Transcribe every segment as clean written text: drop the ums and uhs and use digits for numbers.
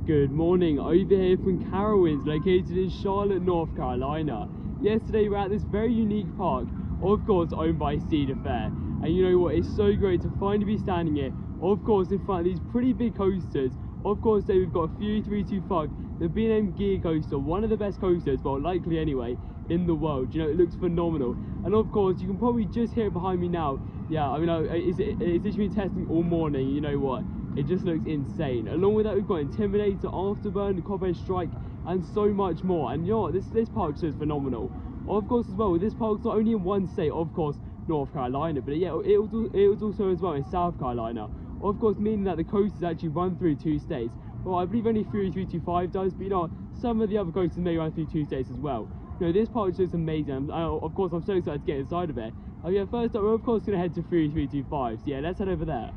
Good morning, over here from Carowinds, located in Charlotte, North Carolina. Yesterday we're at this very unique park, of course owned by Cedar Fair. And you know what, it's so great to finally be standing here, of course in front of these pretty big coasters. Of course today we've got a Fury 325, the B&M Gear Coaster, one of the best coasters, well likely anyway, in the world. You know, it looks phenomenal. And of course you can probably just hear it behind me now. Yeah, I mean, it's literally been testing all morning, you know what. It just looks insane. Along with that, we've got Intimidator, Afterburn, Copper Strike, and so much more. And you know what, this park is phenomenal. Of course, as well, this park's not only in one state, of course, North Carolina, but yeah, it was also as well in South Carolina. Of course, meaning that the coasters actually run through 2 states. Well, I believe only Fury 325 does, but you know, some of the other coasters may run through 2 states as well. You know, this park looks amazing. Of course, I'm so excited to get inside of it. Yeah, first up, we're of course going to head to Fury 325. So yeah, let's head over there.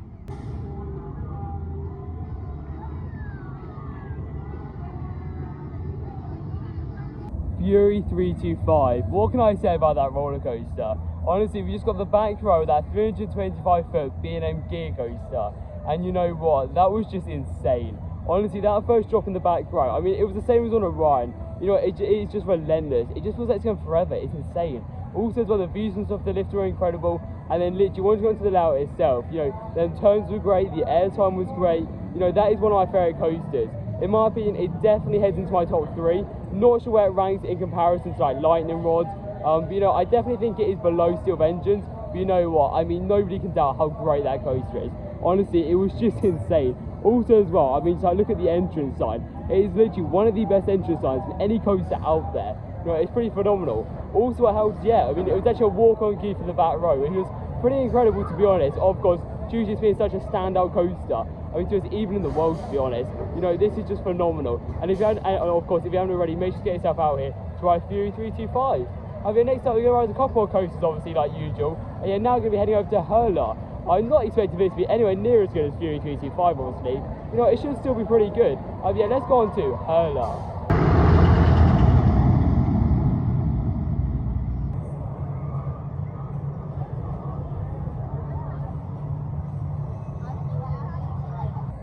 Fury 325. What can I say about that roller coaster? Honestly, we just got the back row of that 325-foot B&M Gear Coaster, and you know what? That was just insane. Honestly, that first drop in the back row, I mean, it was the same as on Orion. You know, it's just relentless. It just feels like it's going forever. It's insane. Also, as well, the views and stuff, the lifts were incredible, and then literally once you got into the layout itself, you know, the turns were great, the airtime was great. You know, that is one of my favourite coasters. In my opinion, it definitely heads into my top 3. Not sure where it ranks in comparison to like lightning rods, but you know, I definitely think it is below Steel Vengeance. But you know what, I mean, nobody can doubt how great that coaster is. Honestly, it was just insane. Also as well, I mean, so look at the entrance sign. It is literally one of the best entrance signs from any coaster out there. You know, it's pretty phenomenal. Also it helps, yeah, I mean, it was actually a walk-on queue for the back row. It was pretty incredible, to be honest. Of course, due to being such a standout coaster, I mean, just even in the world, to be honest. You know, this is just phenomenal. And if you haven't, of course, if you haven't already, make sure to get yourself out here to ride Fury 325. I mean, next up we're going to ride a couple more coasters, obviously, like usual. And yeah, now we're going to be heading over to Hurler. I'm not expecting this to be anywhere near as good as Fury 325, obviously. You know, it should still be pretty good. Yeah, let's go on to Hurler.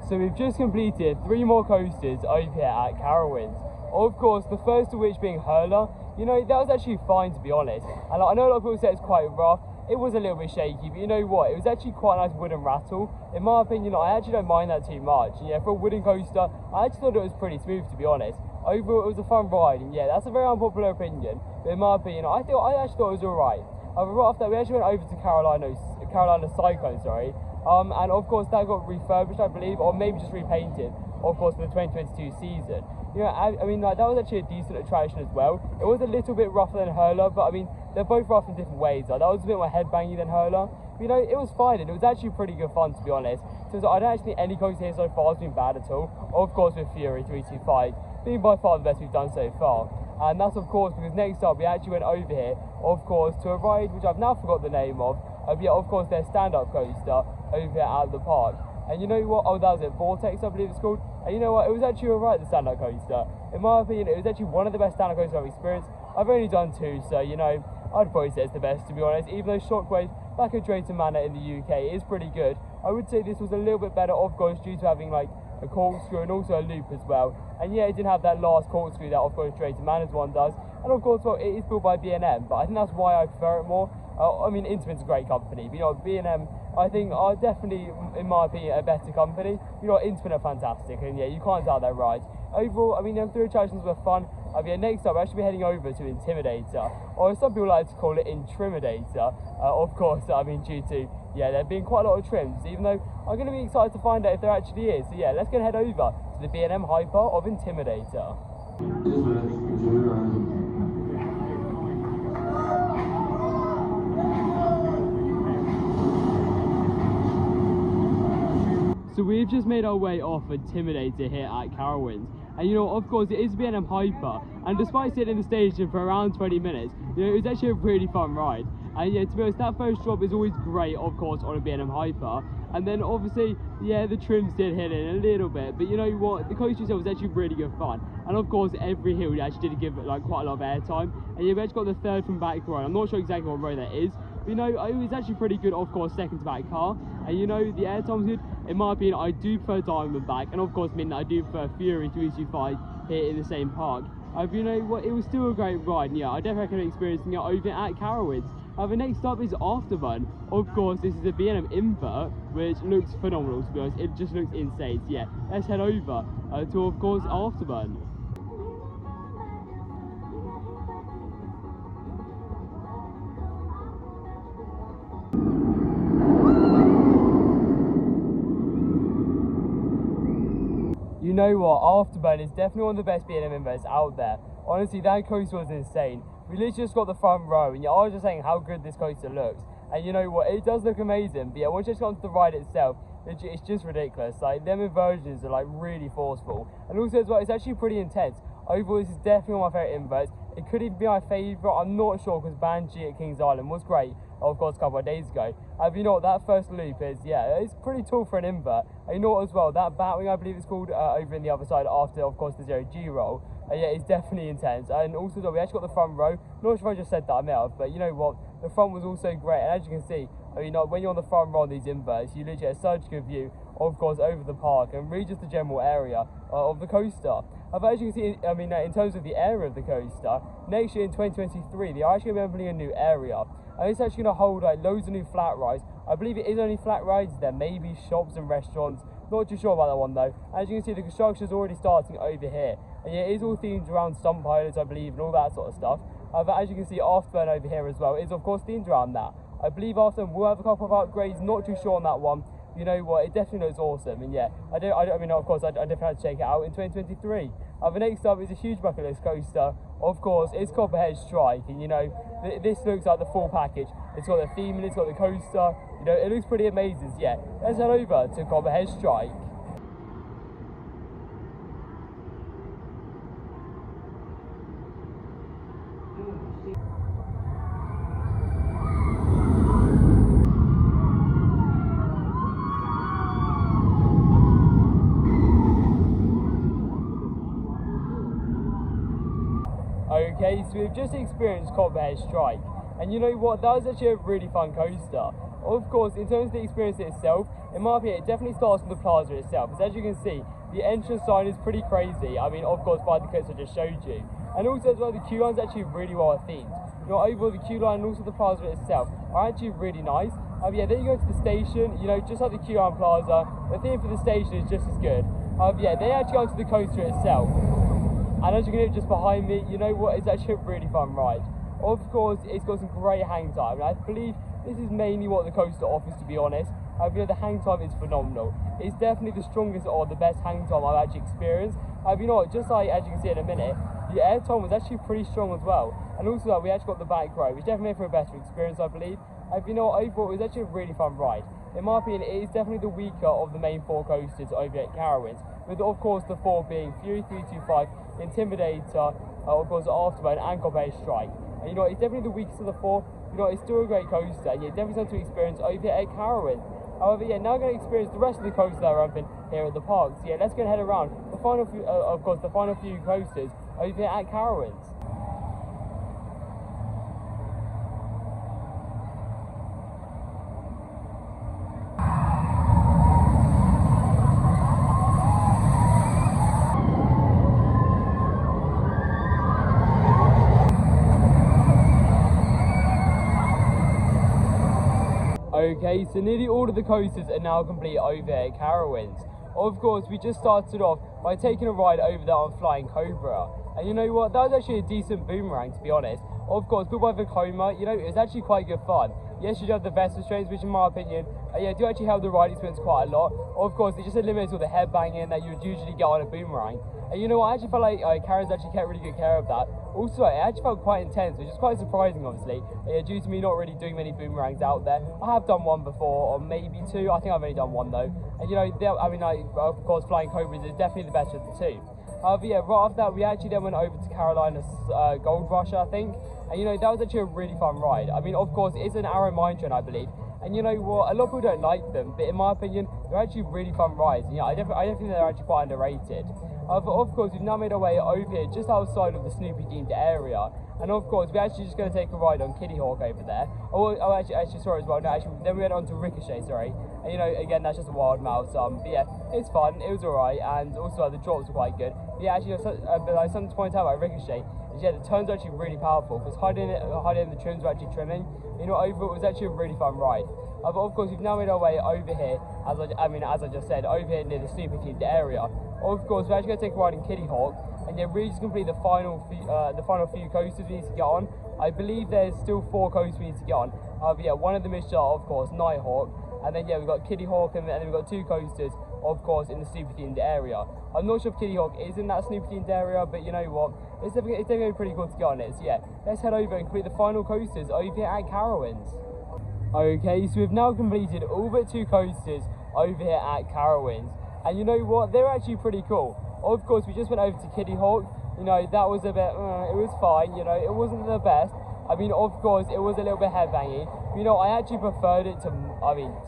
So we've just completed 3 more coasters over here at Carowinds. Of course, the first of which being Hurler. You know, that was actually fine, to be honest. And I know a lot of people say it's quite rough. It was a little bit shaky, but you know what? It was actually quite a nice wooden rattle. In my opinion, I actually don't mind that too much. Yeah, for a wooden coaster, I actually thought it was pretty smooth, to be honest. Overall, it was a fun ride, and yeah, that's a very unpopular opinion. But in my opinion, I actually thought it was alright. Right after that, we actually went over to Carolina Cyclone, sorry. And of course that got refurbished, I believe, or maybe just repainted, of course, for the 2022 season. You know, I mean, like, that was actually a decent attraction as well. It was a little bit rougher than Hurler, but I mean, they're both rough in different ways. Like, that was a bit more headbangy than Hurler. But, you know, it was fine, and it was actually pretty good fun, to be honest. So I don't actually think any coaster here so far has been bad at all. Of course, with Fury 325 being by far the best we've done so far. And that's, of course, because next up we actually went over here, of course, to a ride which I've now forgot the name of. Yeah, of course, their stand-up coaster over here at the park. And you know what? Oh, that was it. Vortex, I believe it's called. And you know what? It was actually alright, the stand-up coaster. In my opinion, it was actually one of the best stand-up coasters I've experienced. I've only done 2, so, you know, I'd probably say it's the best, to be honest. Even though Shockwave back at Drayton Manor in the UK is pretty good, I would say this was a little bit better, of course, due to having, like, a corkscrew and also a loop as well. And yeah, it didn't have that last corkscrew that, of course, Drayton Manor's one does. And of course, well, it is built by B&M, but I think that's why I prefer it more. I mean, Intamin's a great company, but you know, B&M, I think, are definitely, in my opinion, a better company. You know, Intamin are fantastic, and yeah, you can't doubt their rides. Overall, I mean, them 3 attractions were fun. Yeah, next up, we're actually heading over to Intimidator, or some people like to call it Intrimidator. Of course, I mean, due to, yeah, there being quite a lot of trims, even though I'm going to be excited to find out if there actually is. So yeah, let's go and head over to the B&M Hyper of Intimidator. So we've just made our way off Intimidator here at Carowinds. And you know, of course, it is B&M Hyper. And despite sitting in the station for around 20 minutes, you know, it was actually a really fun ride. And yeah, to be honest, that first drop is always great, of course, on a B&M Hyper. And then obviously, yeah, the trims did hit in a little bit. But you know what? The coaster itself was actually really good fun. And of course, every hill we actually did give it like quite a lot of airtime. And yeah, we actually got the 3rd from back row. I'm not sure exactly what row that is. But you know, it was actually pretty good, of course, second to back car. And you know, the airtime's good. In my opinion, I do prefer Diamondback, and of course, I do prefer Fury 325 here in the same park. You know what, it was still a great ride, and yeah, I definitely recommend experiencing it over at Carowinds. The next up is Afterburn. Of course, this is a B&M invert, which looks phenomenal, to be honest. It just looks insane. So yeah, let's head over to, of course, Afterburn. You know what, Afterburn is definitely one of the best B&M inverts out there. Honestly, that coaster was insane. We literally just got the front row, and yeah, I was just saying how good this coaster looks. And you know what, it does look amazing, but yeah, once you just got onto the ride itself, it's just ridiculous. Like, them inversions are like really forceful. And also as well, it's actually pretty intense. Overall, this is definitely one of my favourite inverts. It could even be my favourite, I'm not sure, because Banshee at Kings Island was great, of course, a couple of days ago. You know what, that first loop is, yeah, it's pretty tall for an invert. And you know what as well, that Batwing, I believe it's called, over in the other side after, of course, the 0G roll. Yeah, it's definitely intense. And also, we actually got the front row. Not sure if I just said that, I may have, but you know what, the front was also great. And as you can see, I mean, when you're on the front row of these inverts, you literally get such a good view, of course, over the park and really just the general area of the coaster. But as you can see, I mean, in terms of the area of the coaster, next year in 2023, they are actually going to be opening a new area. And it's actually going to hold like loads of new flat rides. I believe it is only flat rides. There may be shops and restaurants. Not too sure about that one though. As you can see, the construction is already starting over here. And yeah, it is all themed around stunt pilots, I believe, and all that sort of stuff. But as you can see, Afterburn over here as well is of course themed around that. I believe Afterburn will have a couple of upgrades. Not too sure on that one. You know what, it definitely looks awesome, and yeah, I mean, of course, I definitely have to check it out in 2023. The next up is a huge bucket list coaster, of course, it's Copperhead Strike, and you know, this looks like the full package. It's got the theme and it's got the coaster, you know, it looks pretty amazing. So yeah, let's head over to Copperhead Strike. Okay, so we've just experienced Copperhead Strike, and you know what, that was actually a really fun coaster. Of course, in terms of the experience itself, in my opinion, it definitely starts from the plaza itself, because as you can see, the entrance sign is pretty crazy. I mean, of course, by the clips I just showed you. And also as well, the queue line's actually really well themed. You know, overall, the queue line and also the plaza itself are actually really nice. Yeah, then you go to the station, you know, just like the queue line plaza, the theme for the station is just as good. Yeah, they actually go to the coaster itself. And as you can hear just behind me, you know what, it's actually a really fun ride. Of course, it's got some great hang time, and I believe this is mainly what the coaster offers, to be honest. You know, the hang time is phenomenal. It's definitely the strongest or the best hang time I've actually experienced. You know what, just like as you can see in a minute, the air time was actually pretty strong as well. And also we actually got the back row, which definitely made for a better experience, I believe. You know what, overall it was actually a really fun ride. In my opinion, it is definitely the weaker of the main four coasters over at Carowinds, with of course the four being Fury 325, Intimidator, of course Afterburn and Copperhead Strike. And you know, it's definitely the weakest of the four. You know, it's still a great coaster, and yeah, definitely something to experience over at Carowinds. However, yeah, now we're going to experience the rest of the coasters that are open here at the park. So yeah, let's go and head around the final few, of course, the final few coasters over at Carowinds. Okay, so nearly all of the coasters are now complete over at Carowinds. Of course, we just started off by taking a ride over there on Flying Cobra. And you know what, that was actually a decent boomerang, to be honest. Of course, people have a coma, you know, it was actually quite good fun. Yes, you do have the vest restraints, which in my opinion, yeah, do actually help the ride experience quite a lot. Of course, it just eliminates all the headbanging that you would usually get on a boomerang. And you know what, I actually felt like Carowinds actually kept really good care of that. Also, it actually felt quite intense, which is quite surprising, obviously, due to me not really doing many boomerangs out there. I have done one before, or maybe two. I think I've only done one though. And you know, I mean, of course, Flying Cobras is definitely the best of the two. But yeah, right after that, we actually then went over to Carolina's Gold Rush, I think. And you know, that was actually a really fun ride. I mean, of course, it's an Arrow Mine Train, I believe. And you know what, a lot of people don't like them, but in my opinion, they're actually really fun rides. And yeah, I definitely think they're actually quite underrated. But of course, we've now made our way over here, just outside of the Snoopy themed area. And of course, we're actually just going to take a ride on Kitty Hawk over there. Actually, sorry as well. No, actually, then we went on to Ricochet, sorry. And again, that's just a wild mouse. But yeah, it's fun. It was alright, and also the drops were quite good. But yeah, actually, something to point out about Ricochet is the turns are actually really powerful because hiding in the trims were actually trimming. Overall, it was actually a really fun ride. But of course, we've now made our way over here, as I just said, over here near the super themed area. Of course, we're actually going to take a ride in Kitty Hawk, and yeah, really just complete the final few coasters we need to get on. I believe there's still 4 coasters we need to get on. But yeah, one of them is of course, Nighthawk, and then yeah, we've got Kitty Hawk, and then we've got 2 coasters, of course, in the super themed area. I'm not sure if Kitty Hawk is in that super themed area, but you know what? It's definitely pretty cool to get on it. So yeah, let's head over and complete the final coasters over here at Carowinds. Okay, so we've now completed all but 2 coasters over here at Carowinds, and you know what? They're actually pretty cool. Of course, we just went over to Kitty Hawk. That was a bit, it was fine. It wasn't the best. Of course, it was a little bit headbanging. I actually preferred it to,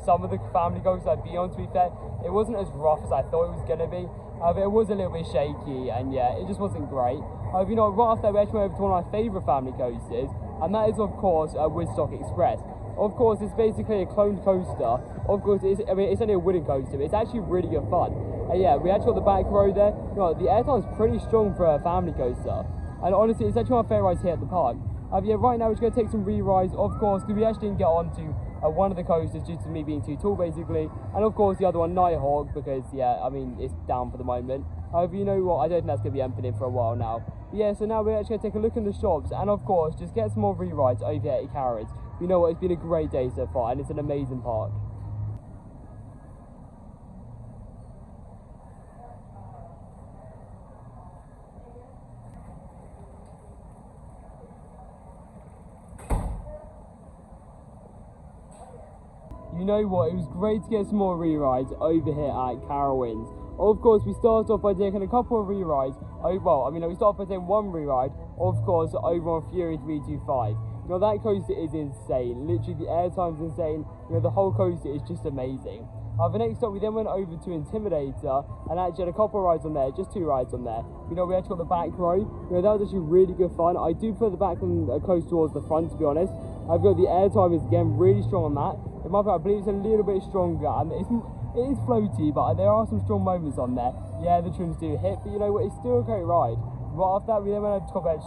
some of the family coasters I've been on, to be fair. It wasn't as rough as I thought it was going to be. But it was a little bit shaky, and yeah, it just wasn't great. Right after that, we actually went over to one of my favourite family coasters, and that is, of course, Woodstock Express. Of course, it's basically a cloned coaster. Of course, it's only a wooden coaster, but it's actually really good fun. Yeah, we actually got the back row there. The airtime is pretty strong for a family coaster. And honestly, it's actually my favourite rides here at the park. Yeah, right now we're just going to take some re-rides, of course, because we actually didn't get onto one of the coasters due to me being too tall, basically. And of course, the other one, Nighthawk, because, yeah, it's down for the moment. However, you know what, I don't think that's going to be happening for a while now. But yeah, so now we're actually going to take a look in the shops, and of course, just get some more re-rides over here at Carowinds. You know what, it's been a great day so far, and it's an amazing park. You know what, it was great to get some more re-rides over here at Carowinds. Of course, we started off by taking a couple of re-rides. We started off by taking one re-ride, of course, over on Fury 325. That coaster is insane. Literally, the airtime's insane. The whole coaster is just amazing. The next stop, we then went over to Intimidator, and actually had a couple of rides on there, just 2 rides on there. We actually got the back row. That was actually really good fun. I do prefer the back one close towards the front, to be honest. I've got the airtime is again really strong on that. In my opinion, I believe it's a little bit stronger, and it is floaty, but there are some strong moments on there. Yeah, the trims do hit, but you know what? It's still a great ride. Right after that, we then went over to Right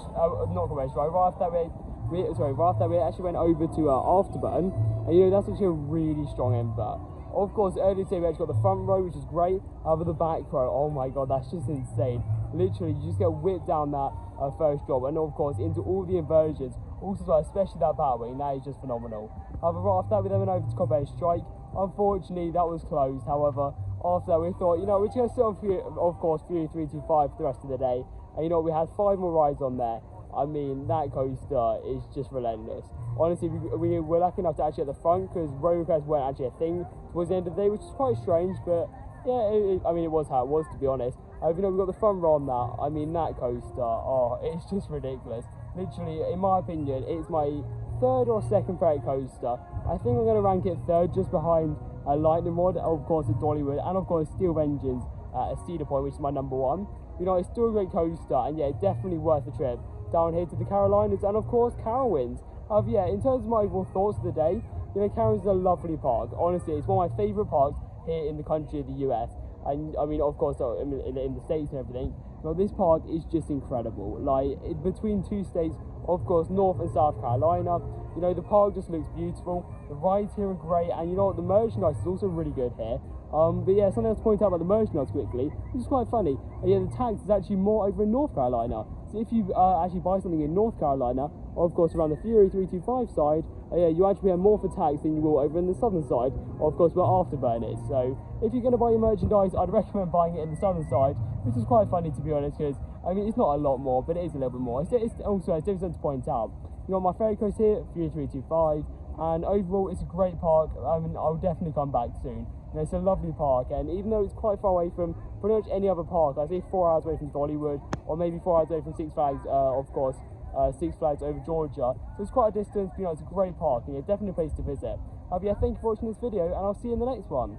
after that, we actually went over to Afterburn, and that's actually a really strong ember. Of course, earlier today we actually got the front row, which is great. But the back row, oh my god, that's just insane. Literally, you just get whipped down that first drop, and of course into all the inversions. Also, especially that batwing, that is just phenomenal. Right after that, we then went over to Cobra Strike. Unfortunately, that was closed. However, after that, we thought, we're just going to sit on Fury 325 for the rest of the day. And we had 5 more rides on there. That coaster is just relentless. Honestly, we were lucky enough to actually at the front because row requests weren't actually a thing towards the end of the day, which is quite strange, but yeah, it was how it was, to be honest. We got the front row on that. That coaster, it's just ridiculous. Literally, in my opinion, it's my 3rd or 2nd favourite coaster. I think I'm going to rank it 3rd, just behind Lightning Rod, of course, at Dollywood, and of course, Steel Engines at Cedar Point, which is my number 1. It's still a great coaster, and yeah, definitely worth the trip down here to the Carolinas, and of course, Carowinds. Yeah, in terms of my overall thoughts of the day, Carowinds is a lovely park. Honestly, it's one of my favourite parks here in the country of the US. And of course, in the States and everything. This park is just incredible. Between 2 states, of course, North and South Carolina, the park just looks beautiful. The rides here are great, and the merchandise is also really good here. But yeah, something else to point out about the merchandise quickly, which is quite funny. Yeah, the tax is actually more over in North Carolina. So if you actually buy something in North Carolina, of course around the Fury 325 side, you actually pay more for tax than you will over in the southern side, of course where Afterburn is. So if you're going to buy your merchandise, I'd recommend buying it in the southern side, which is quite funny, to be honest, because it's not a lot more, but it is a little bit more. It's also different to point out. My favourite coast here, Fury 325, and overall it's a great park. I'll definitely come back soon. It's a lovely park, and even though it's quite far away from pretty much any other park, I say 4 hours away from Dollywood, or maybe 4 hours away from Six Flags, of course, Six Flags over Georgia. So it's quite a distance, it's a great park, and definitely a place to visit. Yeah, thank you for watching this video, and I'll see you in the next one.